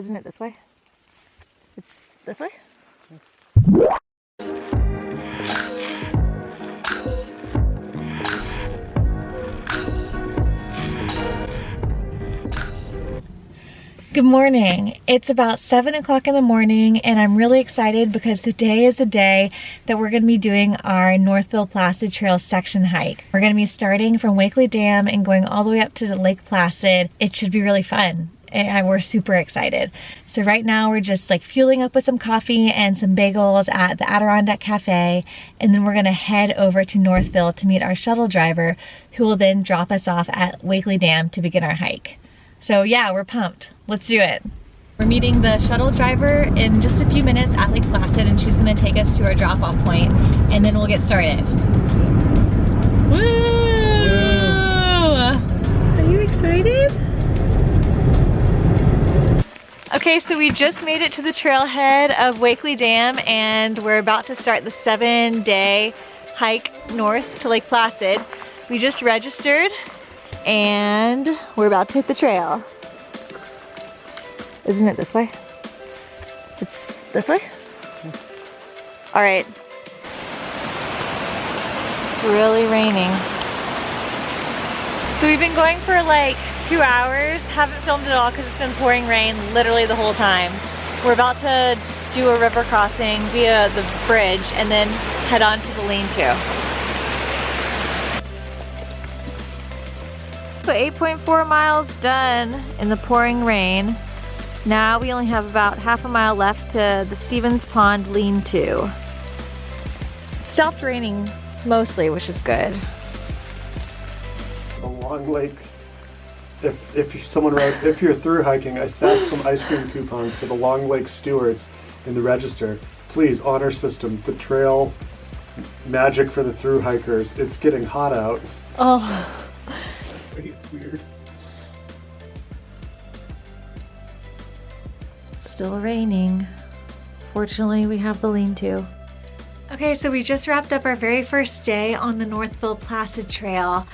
Isn't it this way? It's this way? Good morning. It's about 7 o'clock in the morning and I'm really excited because today is the day that we're going to be doing our Northville Placid Trail section hike. We're going to be starting from Wakeley Dam and going all the way up to the Lake Placid. It should be really fun. And we're super excited. So right now we're just like fueling up with some coffee and some bagels at the Adirondack Cafe, and then we're gonna head over to Northville to meet our shuttle driver, who will then drop us off at Wakeley Dam to begin our hike. So yeah, we're pumped. Let's do it. We're meeting the shuttle driver in just a few minutes at Lake Placid, and she's gonna take us to our drop-off point, and then we'll get started. Woo! Are you excited? Okay, so we just made it to the trailhead of Wakeley Dam and we're about to start the 7-day hike north to Lake Placid. We just registered and we're about to hit the trail. Isn't it this way? It's this way? All right. It's really raining. So we've been going for like 2 hours, haven't filmed at all because it's been pouring rain literally the whole time. We're about to do a river crossing via the bridge and then head on to the lean-to. So 8.4 miles done in the pouring rain. Now we only have about half a mile left to the Stevens Pond lean-to. It stopped raining mostly, which is good. A long lake. If you're through hiking, I stashed some ice cream coupons for the Long Lake stewards in the register. Please, honor system, the trail magic for the through hikers. It's getting hot out. Oh. It's weird. Still raining. Fortunately, we have the lean-to. Okay, so we just wrapped up our very first day on the Northville Placid Trail.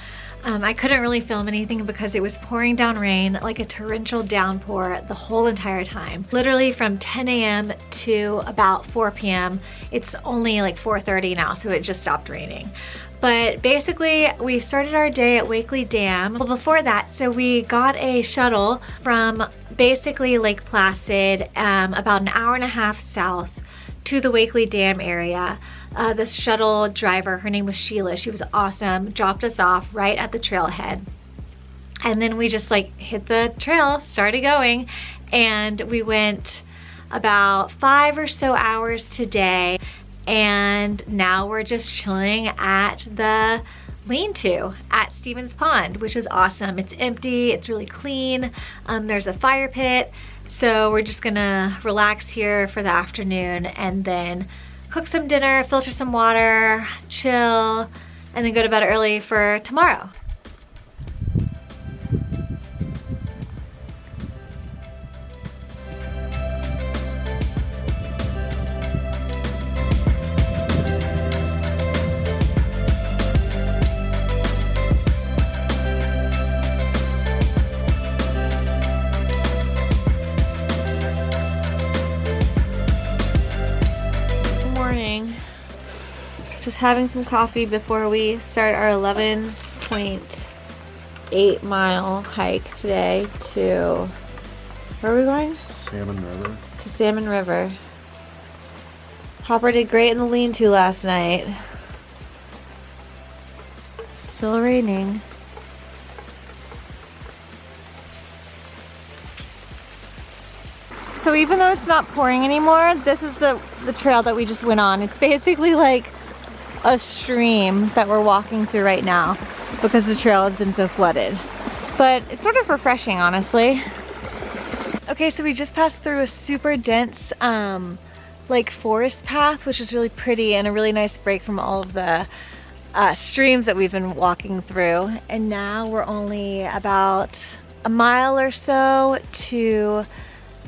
I couldn't really film anything because it was pouring down rain, like a torrential downpour the whole entire time. Literally from 10 a.m. to about 4 p.m. It's only like 4:30 now, so it just stopped raining. But basically, we started our day at Wakeley Dam. Well, before that, so we got a shuttle from basically Lake Placid, about an hour and a half south to the Wakeley Dam area. The shuttle driver, her name was Sheila, she was awesome, dropped us off right at the trailhead. And then we just like hit the trail, started going, and we went about 5 or so hours today. And now we're just chilling at the lean-to at Stevens Pond, which is awesome. It's empty, it's really clean. There's a fire pit. So we're just gonna relax here for the afternoon and then cook some dinner, filter some water, chill, and then go to bed early for tomorrow. Just having some coffee before we start our 11.8 mile hike today to, where are we going? Salmon River. To Salmon River. Hopper did great in the lean-to last night. Still raining. So even though it's not pouring anymore, this is the trail that we just went on. It's basically like a stream that we're walking through right now because the trail has been so flooded. But it's sort of refreshing, honestly. Okay, so we just passed through a super dense like forest path, which is really pretty and a really nice break from all of the streams that we've been walking through. And now we're only about a mile or so to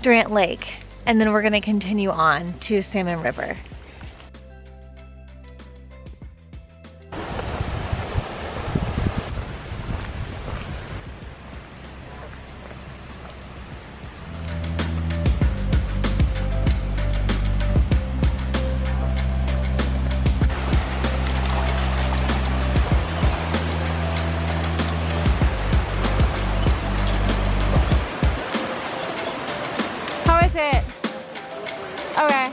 Durant Lake, and then we're gonna continue on to Salmon River. is it? Okay.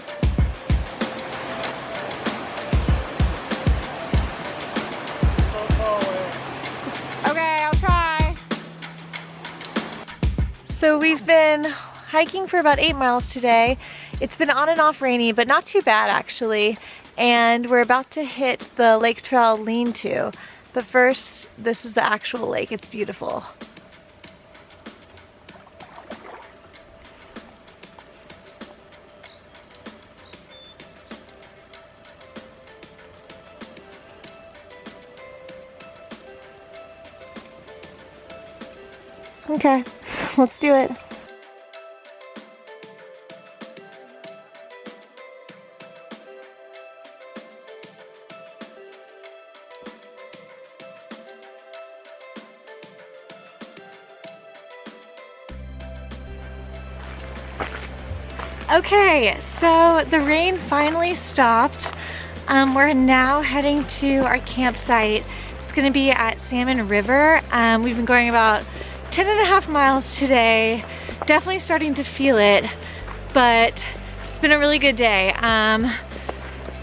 Okay, I'll try. So we've been hiking for about 8 miles today. It's been on and off rainy, but not too bad actually. And we're about to hit the lake trail lean-to. But first, this is the actual lake. It's beautiful. Okay, let's do it. Okay, so the rain finally stopped. We're now heading to our campsite. It's gonna be at Salmon River. We've been going about 10.5 miles today. Definitely starting to feel it, but it's been a really good day.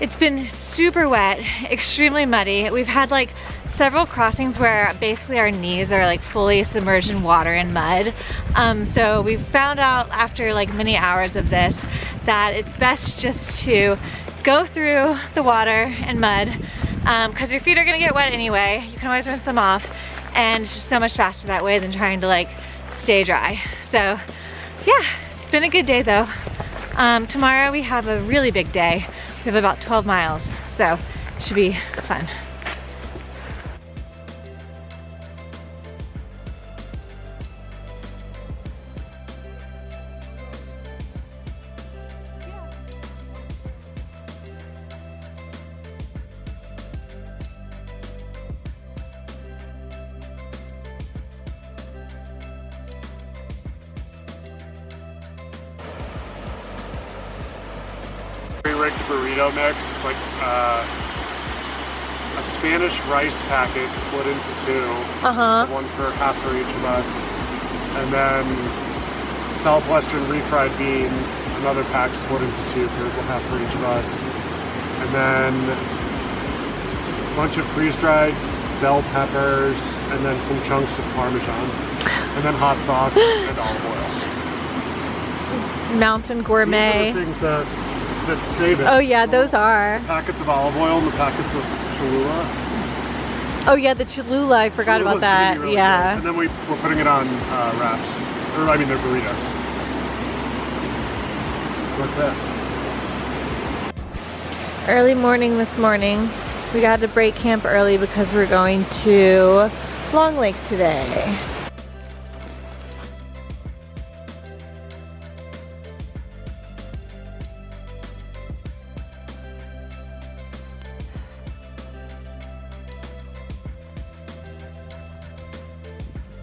It's been super wet, extremely muddy. We've had like several crossings where basically our knees are like fully submerged in water and mud. So we found out after like many hours of this that it's best just to go through the water and mud because your feet are gonna get wet anyway. You can always rinse them off, and it's just so much faster that way than trying to like stay dry. So yeah, it's been a good day though. Tomorrow we have a really big day. We have about 12 miles, so it should be fun. Rigged burrito mix. It's like a Spanish rice packet split into two. So one half for each of us, and then Southwestern refried beans, another pack split into two for half for each of us, and then a bunch of freeze-dried bell peppers, and then some chunks of Parmesan, and then hot sauce and olive oil. Mountain gourmet. These are the things that save it. Oh yeah, those are. Packets of olive oil and the packets of Cholula. Oh yeah, the Cholula, I forgot about that. Really yeah. good. And then we're putting it on wraps. Or I mean, they're burritos. What's that? Early morning this morning. We got to break camp early because we're going to Long Lake today.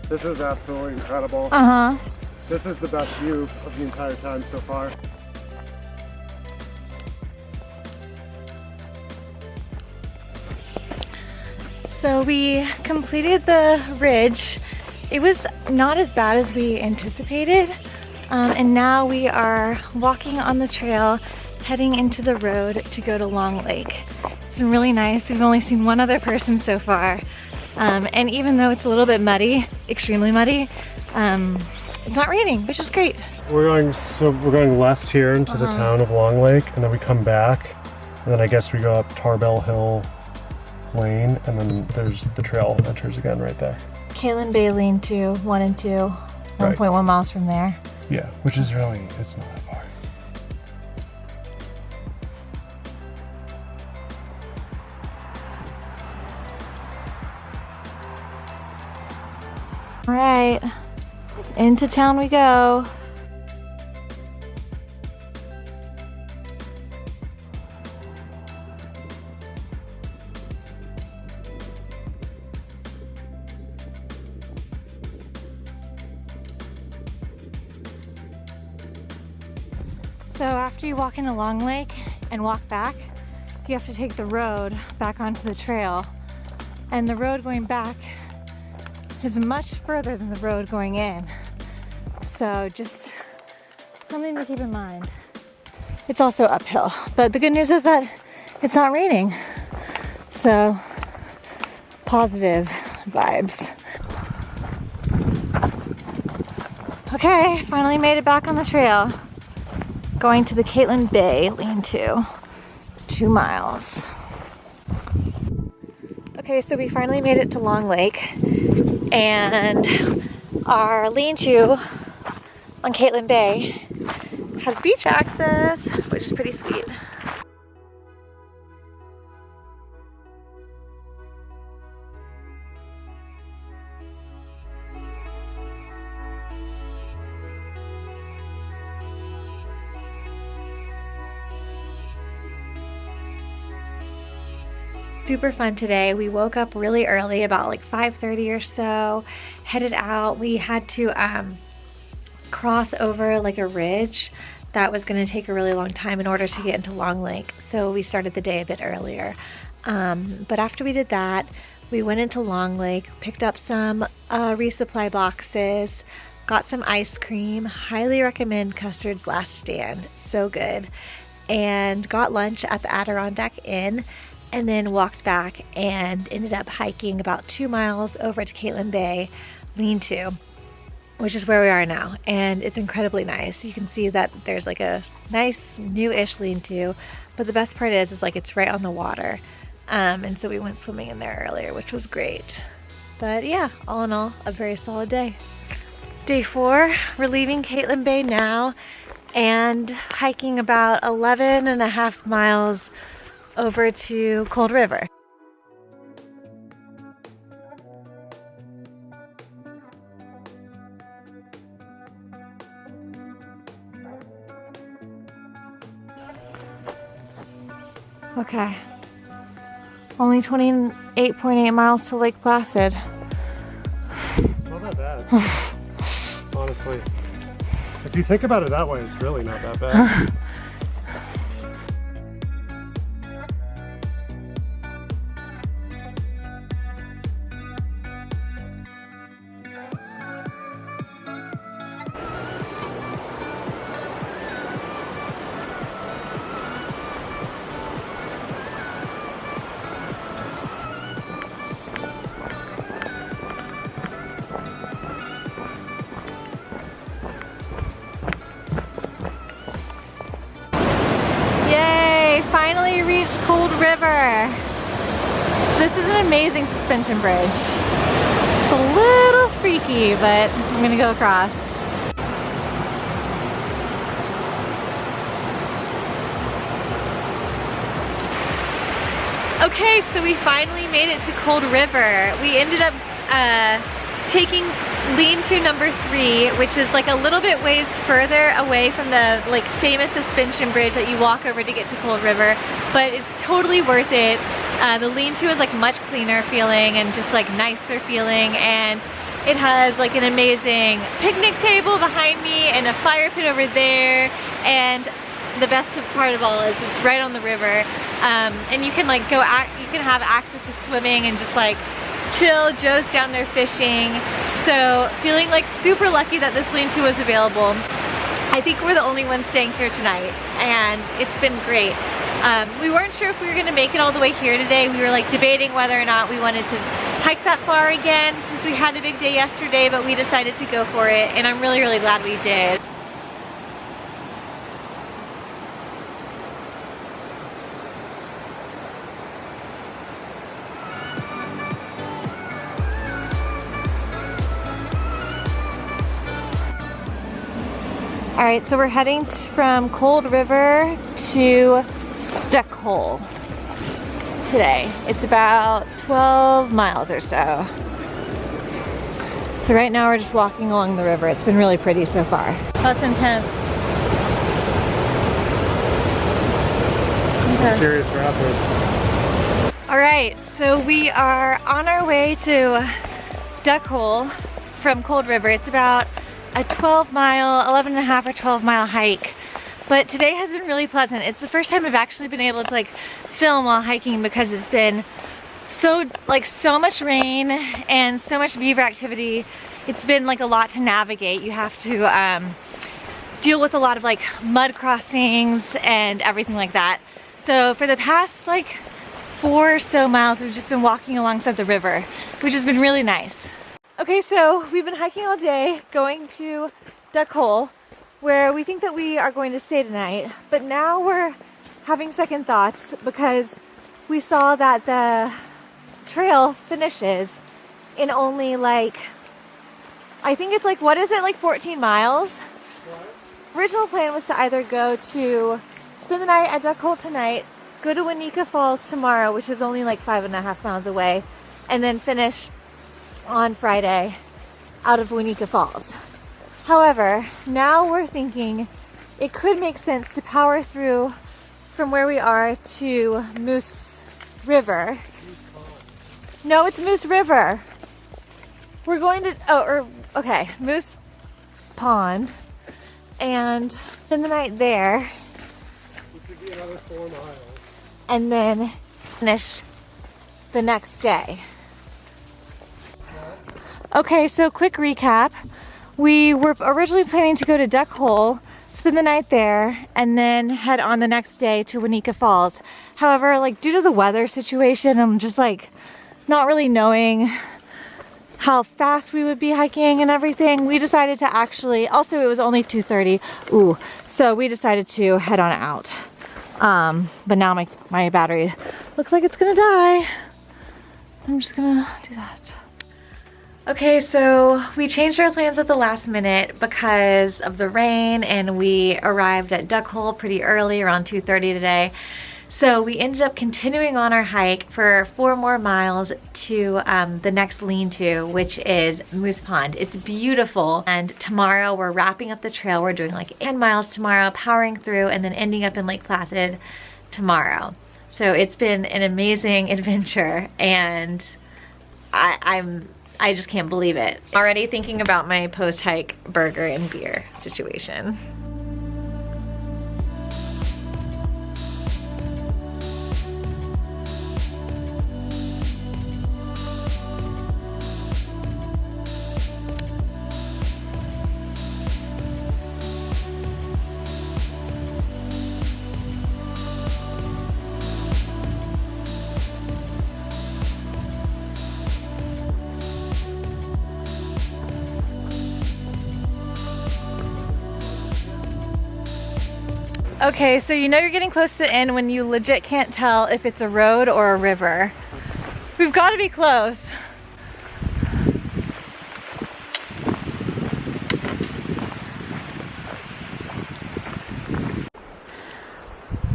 This is absolutely incredible. This is the best view of the entire time so far. So we completed the ridge. It was not as bad as we anticipated. And now we are walking on the trail, heading into the road to go to Long Lake. It's been really nice. We've only seen one other person so far. And even though it's a little bit muddy, extremely muddy, it's not raining, which is great. We're going left here into the town of Long Lake, and then we come back, and then I guess we go up Tarbell Hill Lane, and then there's the trail enters again right there. Kalen Bay Lean-to 1 and 2, 1.1 miles from there. Yeah, which is really, it's not that far. All right, into town we go. So after you walk into Long Lake and walk back, you have to take the road back onto the trail. And the road going back is much further than the road going in. So just something to keep in mind. It's also uphill, but the good news is that it's not raining. So, positive vibes. Okay, finally made it back on the trail. Going to the Caitlin Bay lean-to, 2 miles. Okay, so we finally made it to Long Lake, and our lean-to on Caitlin Bay has beach access, which is pretty sweet. Super fun today. We woke up really early, about like 5:30 or so, headed out. We had to cross over like a ridge that was going to take a really long time in order to get into Long Lake. So we started the day a bit earlier. But after we did that, we went into Long Lake, picked up some resupply boxes, got some ice cream. Highly recommend Custard's Last Stand. So good. And got lunch at the Adirondack Inn. And then walked back and ended up hiking about 2 miles over to Caitlin Bay lean-to, which is where we are now. And it's incredibly nice. You can see that there's like a nice new-ish lean-to, but the best part is like it's right on the water. And so we went swimming in there earlier, which was great. But yeah, all in all, a very solid day. Day 4, we're leaving Caitlin Bay now and hiking about 11.5 miles over to Cold River. Okay, only 28.8 miles to Lake Placid. It's not that bad, honestly. If you think about it that way, it's really not that bad. Finally reached Cold River. This is an amazing suspension bridge. It's a little freaky, but I'm gonna go across. Okay, so we finally made it to Cold River. We ended up taking lean-to number 3, which is like a little bit ways further away from the like famous suspension bridge that you walk over to get to Cold River, but it's totally worth it. The lean-to is like much cleaner feeling and just like nicer feeling, and it has like an amazing picnic table behind me and a fire pit over there, and the best part of all is it's right on the river, and you can like you can have access to swimming and just like chill. Joe's down there fishing, so feeling like super lucky that this lean-to was available. I think we're the only ones staying here tonight, and it's been great. We weren't sure if we were gonna make it all the way here today. We were like debating whether or not we wanted to hike that far again since we had a big day yesterday, but we decided to go for it, and I'm really, really glad we did. All right, so we're heading from Cold River to Duck Hole today. It's about 12 miles or so. So right now we're just walking along the river. It's been really pretty so far. That's intense. Okay. Serious rapids. All right, so we are on our way to Duck Hole from Cold River. It's about a 11.5 or 12 mile hike, but today has been really pleasant. It's the first time I've actually been able to like film while hiking because it's been so much rain and so much beaver activity. It's been like a lot to navigate. You have to deal with a lot of like mud crossings and everything like that. So for the past like 4 or so miles, we've just been walking alongside the river, which has been really nice. Okay, so we've been hiking all day, going to Duck Hole, where we think that we are going to stay tonight. But now we're having second thoughts because we saw that the trail finishes in only like, I think it's like, what is it, like 14 miles? What? Original plan was to either go to spend the night at Duck Hole tonight, go to Wanika Falls tomorrow, which is only like 5.5 miles away, and then finish on Friday out of Wanika Falls. However, now we're thinking it could make sense to power through from where we are to Moose River. No, it's Moose River. We're going to, Moose Pond, and spend the night there. Which would be another 4 miles. And then finish the next day. Okay, so quick recap. We were originally planning to go to Duck Hole, spend the night there, and then head on the next day to Wanika Falls. However, like due to the weather situation, I'm just like not really knowing how fast we would be hiking and everything, we decided to actually, also it was only 2:30, so we decided to head on out. But now my battery looks like it's gonna die. I'm just gonna do that. Okay, so we changed our plans at the last minute because of the rain, and we arrived at Duck Hole pretty early, around 2:30 today. So we ended up continuing on our hike for 4 more miles to the next lean-to, which is Moose Pond. It's beautiful, and tomorrow we're wrapping up the trail. We're doing like 10 miles tomorrow, powering through, and then ending up in Lake Placid tomorrow. So it's been an amazing adventure, and I just can't believe it. Already thinking about my post-hike burger and beer situation. Okay, so you know you're getting close to the end when you legit can't tell if it's a road or a river. We've got to be close.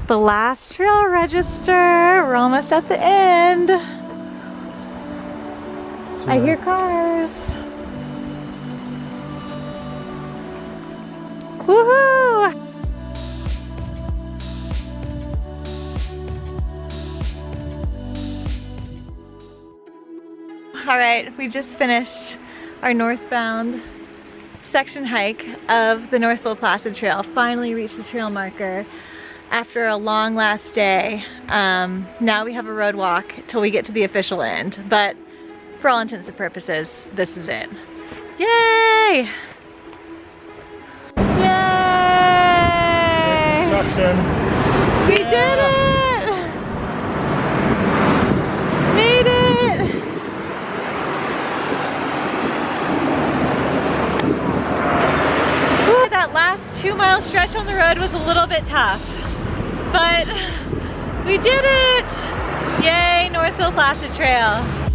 The last trail register. We're almost at the end. I hear cars. Woohoo! All right, we just finished our northbound section hike of the Northville Placid Trail. Finally reached the trail marker after a long last day. Now we have a road walk till we get to the official end, but for all intents and purposes, this is it. Yay! Yay! Construction. We did it! Made it! That last 2-mile stretch on the road was a little bit tough, but we did it! Yay, Northville Placid Trail.